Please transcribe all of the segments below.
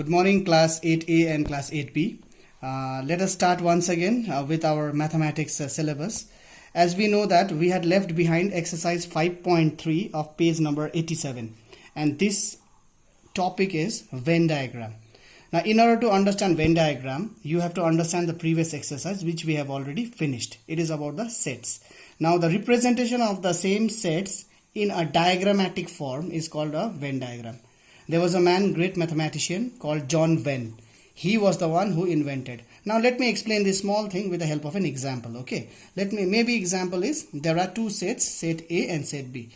Good morning, class 8A and class 8B. Let us start once again with our mathematics syllabus. As we know that we had left behind exercise 5.3 of page number 87, and this topic is Venn diagram. Now, in order to understand Venn diagram, you have to understand the previous exercise which we have already finished. It is about the sets. Now, the representation of the same sets in a diagrammatic form is called a Venn diagram. There was a man, great mathematician called John Venn. He was the one who invented. Now let me explain this small thing with the help of an example. Okay, maybe example is there are two sets, set A and set B.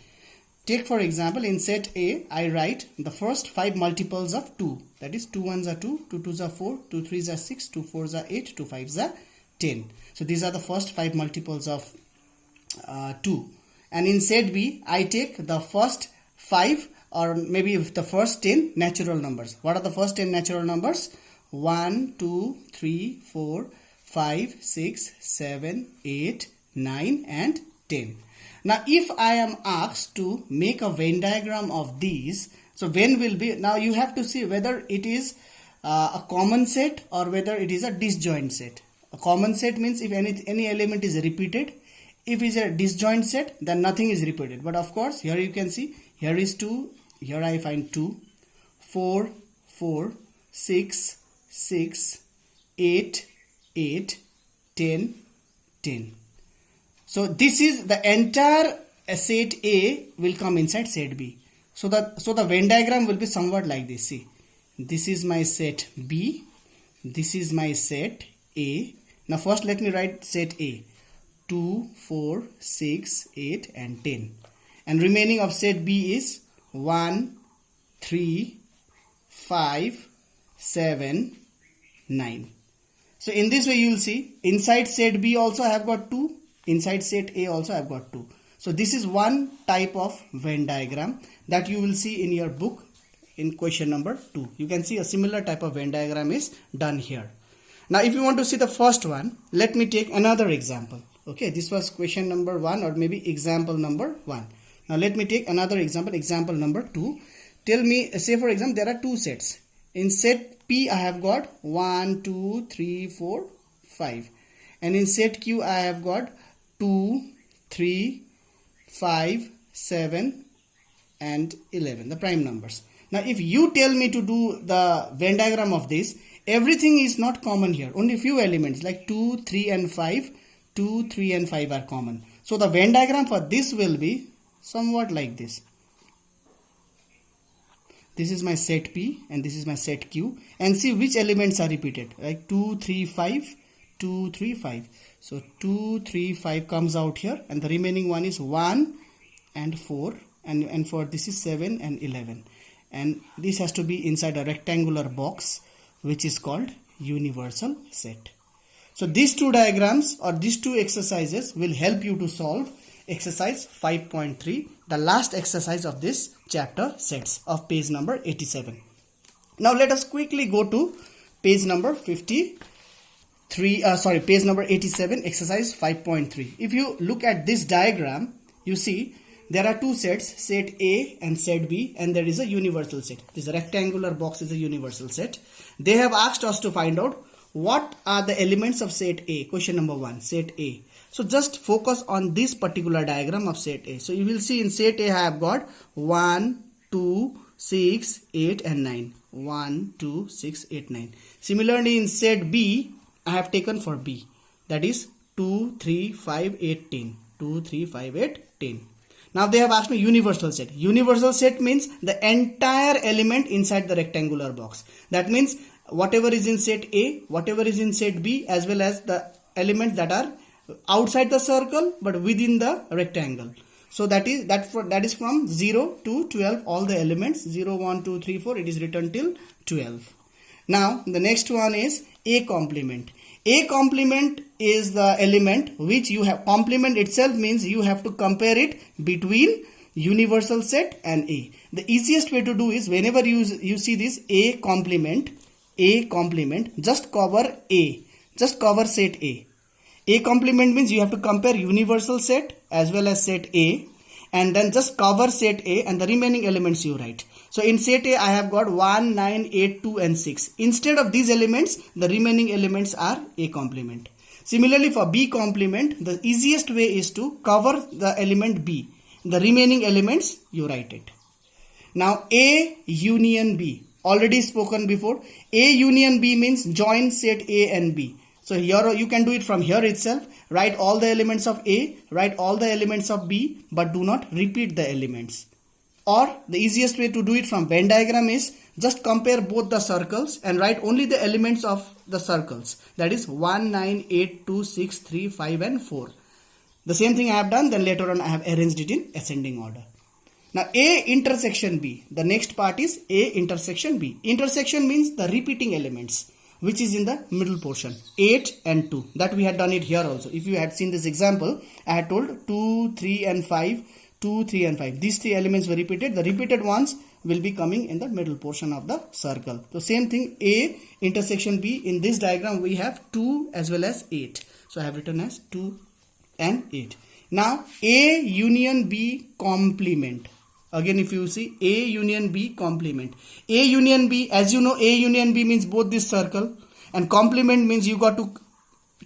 Take for example, in set A, I write the first 5 multiples of 2. That is 2 1s are 2, 2 2s are 4, 2 3s are 6, 2 4s are 8, 2 5s are 10. So these are the first 5 multiples of 2. And in set B, I take the first 5 or maybe the first 10 natural numbers. What are the first 10 natural numbers? 1, 2, 3, 4, 5, 6, 7, 8, 9 and 10. Now if I am asked to make a Venn diagram of these, so Venn will be, now you have to see whether it is a common set or whether it is a disjoint set. A common set means if any element is repeated. If it is a disjoint set, then nothing is repeated. But of course, here you can see, here is 2, here I find 2, 4, 4, 6, 6, 8, 8, 10, 10. So this is the entire set A will come inside set B. So the Venn diagram will be somewhat like this. See, this is my set B, this is my set A. Now first let me write set A. 2, 4, 6, 8 and 10. And remaining of set B is 1, 3, 5, 7, 9. So in this way you will see inside set B also I have got 2. Inside set A also I have got 2. So this is one type of Venn diagram that you will see in your book in question number 2. You can see a similar type of Venn diagram is done here. Now if you want to see the first one, let me take another example. Okay, this was question number 1 or maybe example number 1. Now let me take another example, example number 2. Tell me, say for example, there are two sets. In set P, I have got 1, 2, 3, 4, 5. And in set Q, I have got 2, 3, 5, 7 and 11, the prime numbers. Now if you tell me to do the Venn diagram of this, everything is not common here. Only few elements like 2, 3 and 5. 2, 3 and 5 are common. So the Venn diagram for this will be somewhat like this. This is my set P and this is my set Q, and see which elements are repeated, like 2, 3, 5, 2, 3, 5. So 2, 3, 5 comes out here, and the remaining one is 1 and 4, and for this is 7 and 11. And this has to be inside a rectangular box which is called universal set. So these two diagrams or these two exercises will help you to solve exercise 5.3, the last exercise of this chapter sets of page number 87. Now let us quickly go to page number page number 87, exercise 5.3. If you look at this diagram, you see there are two sets, set A and set B, and there is a universal set. This rectangular box is a universal set. They have asked us to find out what are the elements of set A? Question number 1, set A. So just focus on this particular diagram of set A. So you will see in set A I have got 1, 2, 6, 8 and 9. 1, 2, 6, 8, 9. Similarly in set B, I have taken for B. That is 2, 3, 5, 8, 10. 2, 3, 5, 8, 10. Now they have asked me universal set. Universal set means the entire element inside the rectangular box. That means whatever is in set A, whatever is in set B, as well as the elements that are outside the circle but within the rectangle. So that is from 0 to 12, all the elements 0, 1, 2, 3, 4, it is written till 12. Now the next one is A complement. A complement is the element which you have, complement itself means you have to compare it between universal set and A. The easiest way to do is whenever you see this A complement, just cover A, just cover set A. A complement means you have to compare universal set as well as set A, and then just cover set A and the remaining elements you write. So in set A, I have got 1, 9, 8, 2 and 6. Instead of these elements, the remaining elements are A complement. Similarly, for B complement, the easiest way is to cover the element B. The remaining elements, you write it. Now A union B, already spoken before. A union B means join set A and B. So here you can do it from here itself. Write all the elements of A, write all the elements of B, but do not repeat the elements. Or the easiest way to do it from Venn diagram is just compare both the circles and write only the elements of the circles. That is 1, 9, 8, 2, 6, 3, 5 and 4. The same thing I have done, then later on I have arranged it in ascending order. Now A intersection B, the next part is A intersection B. Intersection means the repeating elements, which is in the middle portion, 8 and 2. That we had done it here also. If you had seen this example, I had told 2, 3 and 5, 2, 3 and 5. These three elements were repeated. The repeated ones will be coming in the middle portion of the circle. So same thing, A intersection B. In this diagram, we have 2 as well as 8. So I have written as 2 and 8. Now A union B complement. Again, if you see A union B complement. A union B, as you know, A union B means both this circle, and complement means you got to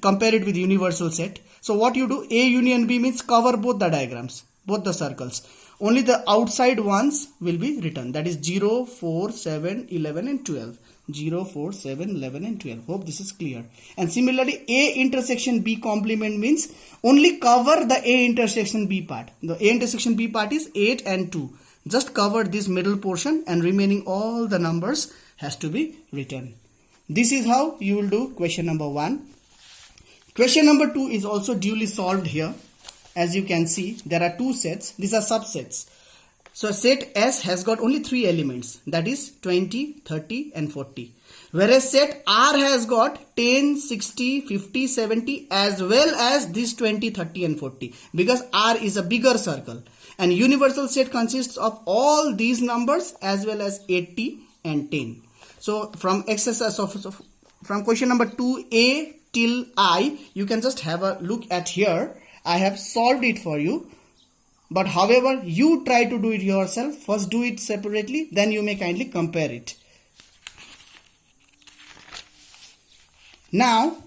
compare it with universal set. So what you do, A union B means cover both the diagrams, both the circles. Only the outside ones will be written. That is 0, 4, 7, 11 and 12. 0, 4, 7, 11 and 12. Hope this is clear. And similarly, A intersection B complement means only cover the A intersection B part. The A intersection B part is 8 and 2. Just cover this middle portion and remaining all the numbers has to be written. This is how you will do question number 1. Question number 2 is also duly solved here. As you can see, there are two sets. These are subsets. So set S has got only 3 elements, that is 20, 30 and 40. Whereas set R has got 10, 60, 50, 70 as well as this 20, 30 and 40, because R is a bigger circle. And universal set consists of all these numbers as well as 80 and 10. So from exercise from question number 2A till I, you can just have a look at here. I have solved it for you. But however, you try to do it yourself. First do it separately, then you may kindly compare it. Now,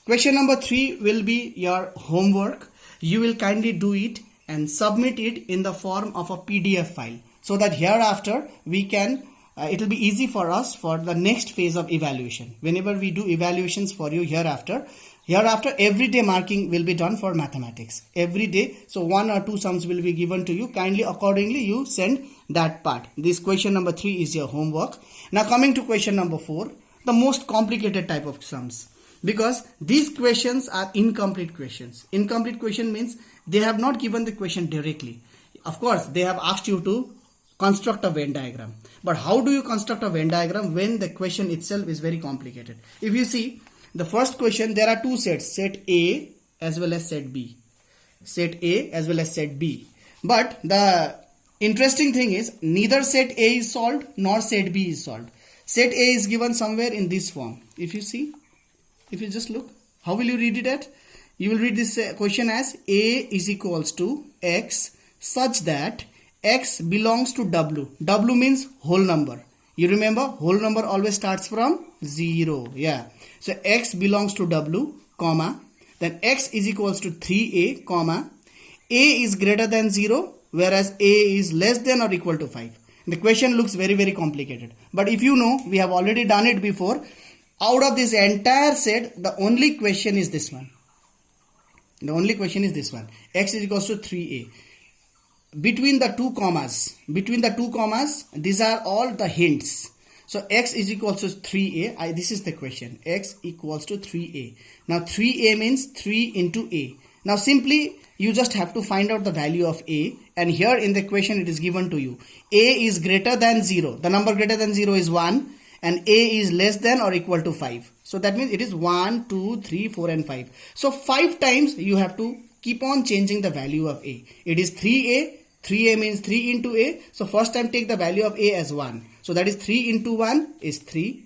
question number 3 will be your homework. You will kindly do it and submit it in the form of a PDF file, so that hereafter we can, it will be easy for us for the next phase of evaluation. Whenever we do evaluations for you hereafter everyday marking will be done for mathematics. Every day, so 1 or 2 sums will be given to you. Kindly accordingly you send that part. This question number 3 is your homework. Now coming to question number 4, the most complicated type of sums, because these questions are incomplete questions. Incomplete question means they have not given the question directly. Of course, they have asked you to construct a Venn diagram. But how do you construct a Venn diagram when the question itself is very complicated? If you see the first question, there are two sets, set A as well as set B. Set A as well as set B. But the interesting thing is neither set A is solved nor set B is solved. Set A is given somewhere in this form. If you see, if you just look, how will you read it at? You will read this question as A is equals to X such that X belongs to W. W means whole number. You remember, whole number always starts from 0. Yeah. So X belongs to W, comma, then X is equals to 3A, comma, A is greater than 0, whereas A is less than or equal to 5. The question looks very, very complicated. But if you know, we have already done it before. Out of this entire set, the only question is this one. The only question is this one. X is equals to 3A. Between the two commas, these are all the hints. So X is equals to 3A. This is the question. X equals to 3A. Now 3A means 3 into A. Now simply you just have to find out the value of A, and here in the question it is given to you. A is greater than 0. The number greater than 0 is 1, and A is less than or equal to 5. So that means it is 1, 2, 3, 4 and 5. So 5 times you have to keep on changing the value of A. It is 3A. 3A means 3 into A. So first time take the value of A as 1. So that is 3 into 1 is 3.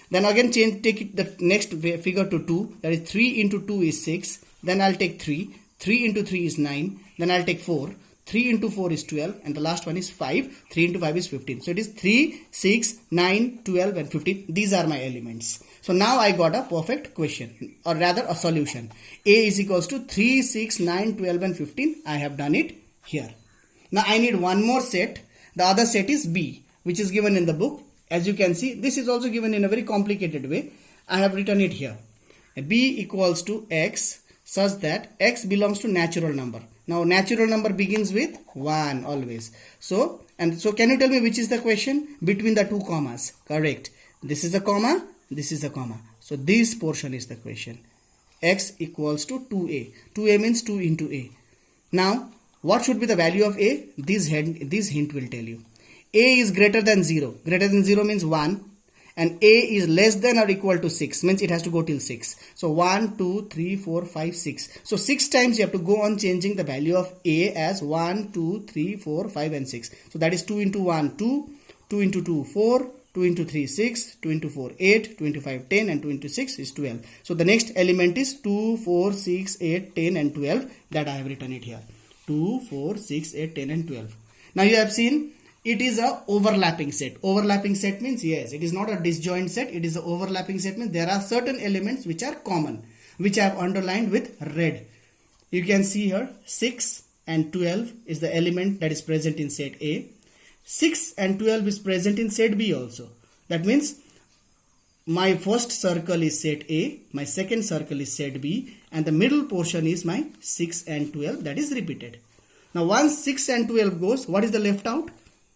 Then again take it the next figure to 2. That is 3 into 2 is 6. Then I'll take 3. 3 into 3 is 9. Then I'll take 4. 3 into 4 is 12, and the last one is 5. 3 into 5 is 15. So it is 3, 6, 9, 12 and 15. These are my elements. So now I got a perfect question, or rather a solution. A is equals to 3, 6, 9, 12 and 15. I have done it here. Now I need one more set. The other set is B, which is given in the book. As you can see, this is also given in a very complicated way. I have written it here. B equals to X such that X belongs to natural number. Now natural number begins with 1 always. So can you tell me which is the question? Between the two commas. Correct. This is a comma. This is a comma. So this portion is the question. X equals to 2A. 2A means 2 into A. Now what should be the value of A? This hint will tell you. A is greater than 0. Greater than 0 means 1. And A is less than or equal to 6. Means it has to go till 6. So 1, 2, 3, 4, 5, 6. So 6 times you have to go on changing the value of A as 1, 2, 3, 4, 5 and 6. So that is 2 into 1, 2. 2 into 2, 4. 2 into 3, 6. 2 into 4, 8. 2 into 5, 10. And 2 into 6 is 12. So the next element is 2, 4, 6, 8, 10 and 12. That I have written it here. 2, 4, 6, 8, 10 and 12. Now you have seen it is a overlapping set. Overlapping set means yes, it is not a disjoint set. It is a overlapping set means there are certain elements which are common, which I have underlined with red. You can see here 6 and 12 is the element that is present in set A. 6 and 12 is present in set B also. That means my first circle is set A, my second circle is set B, and the middle portion is my 6 and 12 that is repeated. Now once 6 and 12 goes, what is the left out?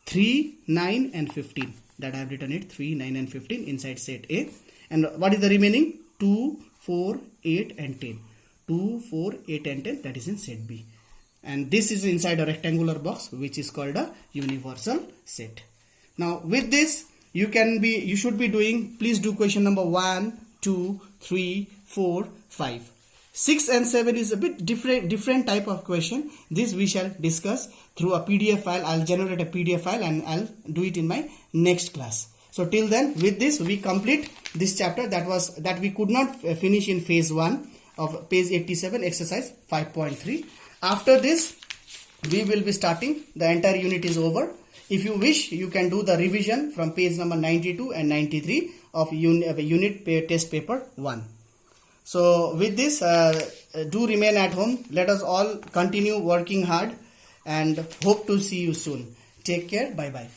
3, 9 and 15. That I have written it 3, 9 and 15 inside set A. And what is the remaining? 2, 4, 8 and 10. 2, 4, 8 and 10 that is in set B. And this is inside a rectangular box which is called a universal set. Now with this you should be doing, please do question number 1, 2, 3, 4, 5. 6 and 7 is a bit different type of question. This we shall discuss through a PDF file. I'll generate a PDF file and I'll do it in my next class. So till then, with this we complete this chapter that we could not finish in phase 1 of page 87 exercise 5.3. After this we will be starting, the entire unit is over. If you wish, you can do the revision from page number 92 and 93 of unit test paper 1. So with this, do remain at home. Let us all continue working hard and hope to see you soon. Take care. Bye bye.